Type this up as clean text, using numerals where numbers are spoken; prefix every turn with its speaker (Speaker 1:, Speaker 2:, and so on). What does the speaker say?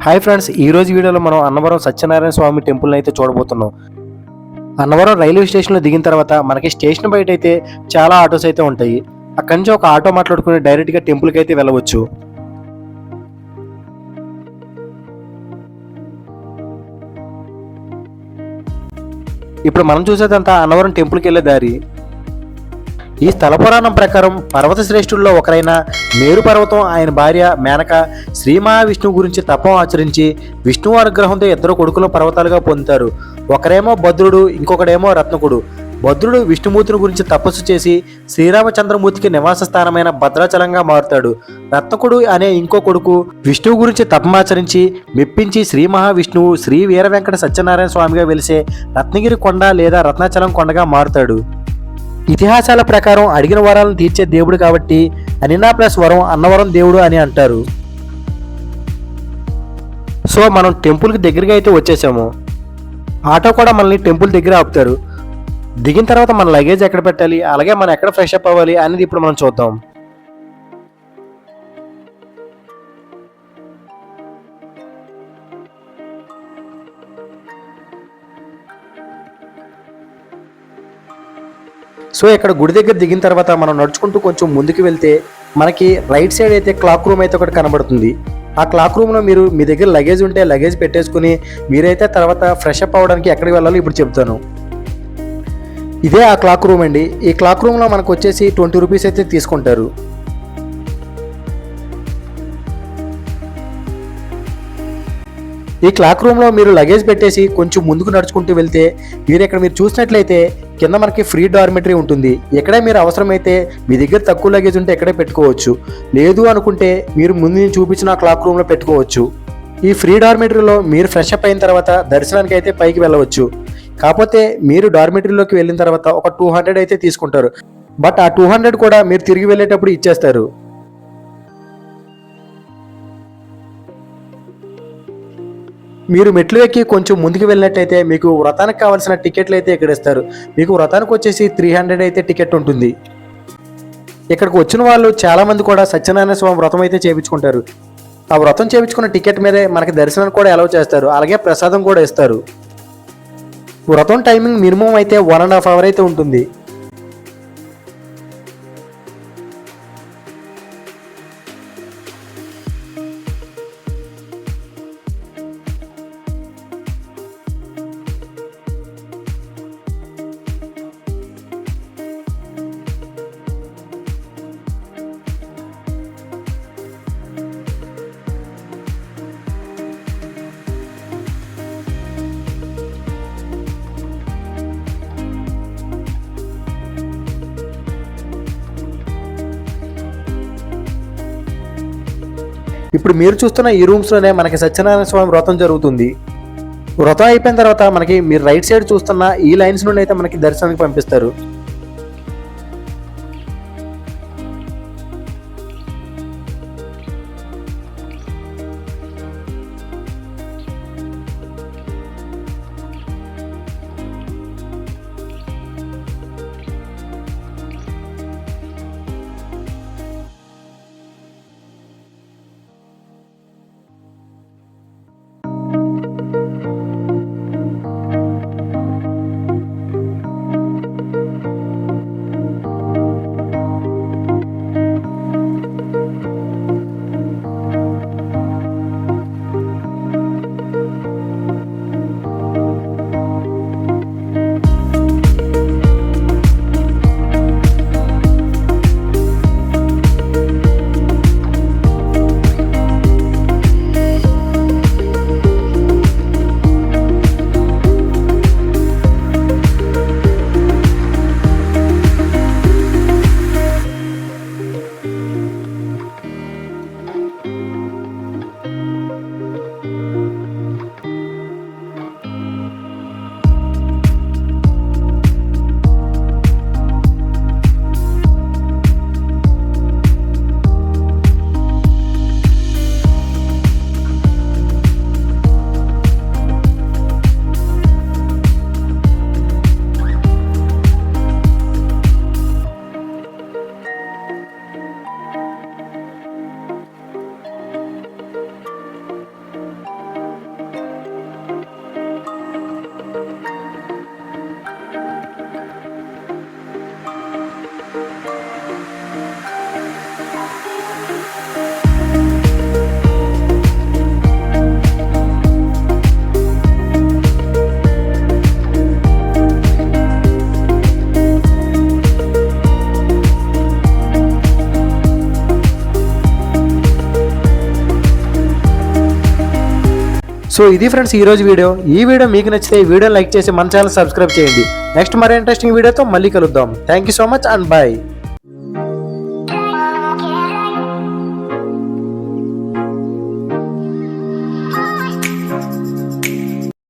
Speaker 1: Hi friends, ఈ రోజు వీడియోలో మనం అన్నవరం సత్యనారాయణ స్వామి టెంపుల్ని అయితే చూడబోతున్నాం. అన్నవరం రైల్వే స్టేషన్లో దిగిన తర్వాత మనకి స్టేషన్ బయట అయితే చాలా ఆటోస్ అయితే ఉంటాయి. అక్కడి నుంచి ఒక ఆటో మాట్లాడుకుని డైరెక్ట్గా టెంపుల్కి అయితే వెళ్ళవచ్చు. ఇప్పుడు మనం చూసేదంతా అన్నవరం టెంపుల్కి వెళ్ళే దారి. ఈ స్థల పురాణం ప్రకారం పర్వత శ్రేష్ఠుల్లో ఒకరైన మేరు పర్వతం ఆయన భార్య మేనక శ్రీ మహావిష్ణువు గురించి తపం ఆచరించి విష్ణువు అనుగ్రహంతో ఇద్దరు కొడుకులు పర్వతాలుగా పొందుతారు. ఒకరేమో భద్రుడు, ఇంకొకడేమో రత్నకుడు. భద్రుడు విష్ణుమూర్తిని గురించి తపస్సు చేసి శ్రీరామచంద్రమూర్తికి నివాస స్థానమైన భద్రాచలంగా మారుతాడు. రత్నకుడు అనే ఇంకో కొడుకు విష్ణువు గురించి తపమాచరించి మెప్పించి శ్రీ మహావిష్ణువు శ్రీ వీర వెంకట సత్యనారాయణ స్వామిగా వెలిసే రత్నగిరి కొండ లేదా రత్నాచలం కొండగా మారుతాడు. ఇతిహాసాల ప్రకారం అడిగిన వరాలను తీర్చే దేవుడు కాబట్టి అనినా ప్లస్ వరం అన్నవరం దేవుడు అని అంటారు. సో మనం టెంపుల్కి దగ్గరగా అయితే వచ్చేసాము. ఆటో కూడా మనల్ని టెంపుల్ దగ్గర ఆపుతారు. దిగిన తర్వాత మన లగేజ్ ఎక్కడ పెట్టాలి, అలాగే మనం ఎక్కడ ఫ్రెష్ అప్ అవ్వాలి అనేది ఇప్పుడు మనం చూద్దాం. సో ఇక్కడ గుడి దగ్గర దిగిన తర్వాత మనం నడుచుకుంటూ కొంచెం ముందుకు వెళ్తే మనకి రైట్ సైడ్ అయితే క్లాక్ రూమ్ అయితే ఒకటి కనబడుతుంది. ఆ క్లాక్ రూమ్లో మీరు మీ దగ్గర లగేజ్ ఉంటే లగేజ్ పెట్టేసుకుని మీరైతే తర్వాత ఫ్రెష్ అప్ అవ్వడానికి ఎక్కడికి వెళ్ళాలో ఇప్పుడు చెప్తాను. ఇదే ఆ క్లాక్ రూమ్ అండి. ఈ క్లాక్ రూమ్లో మనకు వచ్చేసి 20 రూపీస్ అయితే తీసుకుంటారు. ఈ క్లాక్ రూమ్లో మీరు లగేజ్ పెట్టేసి కొంచెం ముందుకు నడుచుకుంటూ వెళ్తే మీరు చూసినట్లయితే కింద మనకి ఫ్రీ డార్మెటరీ ఉంటుంది. ఎక్కడే మీరు అవసరమైతే మీ దగ్గర తక్కువ లగేజ్ ఉంటే ఎక్కడే పెట్టుకోవచ్చు. లేదు అనుకుంటే మీరు ముందు నేను చూపించిన క్లాక్ రూమ్లో పెట్టుకోవచ్చు. ఈ ఫ్రీ డార్మెటరీలో మీరు ఫ్రెష్ అప్ అయిన తర్వాత దర్శనానికి అయితే పైకి వెళ్ళవచ్చు. కాకపోతే మీరు డార్మెటరీలోకి వెళ్ళిన తర్వాత ఒక 200 అయితే తీసుకుంటారు. బట్ ఆ 200 కూడా మీరు తిరిగి వెళ్ళేటప్పుడు ఇచ్చేస్తారు. మీరు మెట్లు ఎక్కి కొంచెం ముందుకు వెళ్ళినట్టయితే మీకు వ్రతానికి కావాల్సిన టికెట్లు అయితే ఇక్కడ ఇస్తారు. మీకు వ్రతానికి వచ్చేసి 300 అయితే టికెట్ ఉంటుంది. ఇక్కడికి వచ్చిన వాళ్ళు చాలామంది కూడా సత్యనారాయణ స్వామి వ్రతం అయితే చేయించుకుంటారు. ఆ వ్రతం చేయించుకున్న టికెట్ మీదే మనకి దర్శనం కూడా అలౌ చేస్తారు. అలాగే ప్రసాదం కూడా ఇస్తారు. వ్రతం టైమింగ్ మినిమం అయితే 1.5 అవర్ అయితే ఉంటుంది. ఇప్పుడు మీరు చూస్తున్న ఈ రూమ్స్లోనే మనకి సత్యనారాయణ స్వామి వ్రతం జరుగుతుంది. వ్రతం అయిపోయిన తర్వాత మనకి మీరు రైట్ సైడ్ చూస్తున్న ఈ లైన్స్ నుండి అయితే మనకి దర్శనానికి పంపిస్తారు. సో ఇది ఫ్రెండ్స్ ఈరోజు వీడియో. ఈ వీడియో మీకు నచ్చితే ఈ వీడియో లైక్ చేసి మన ఛానల్ సబ్స్క్రైబ్ చేయండి. నెక్స్ట్ మరో ఇంట్రెస్టింగ్ వీడియోతో మళ్ళీ కలుద్దాం. Thank you so much and bye.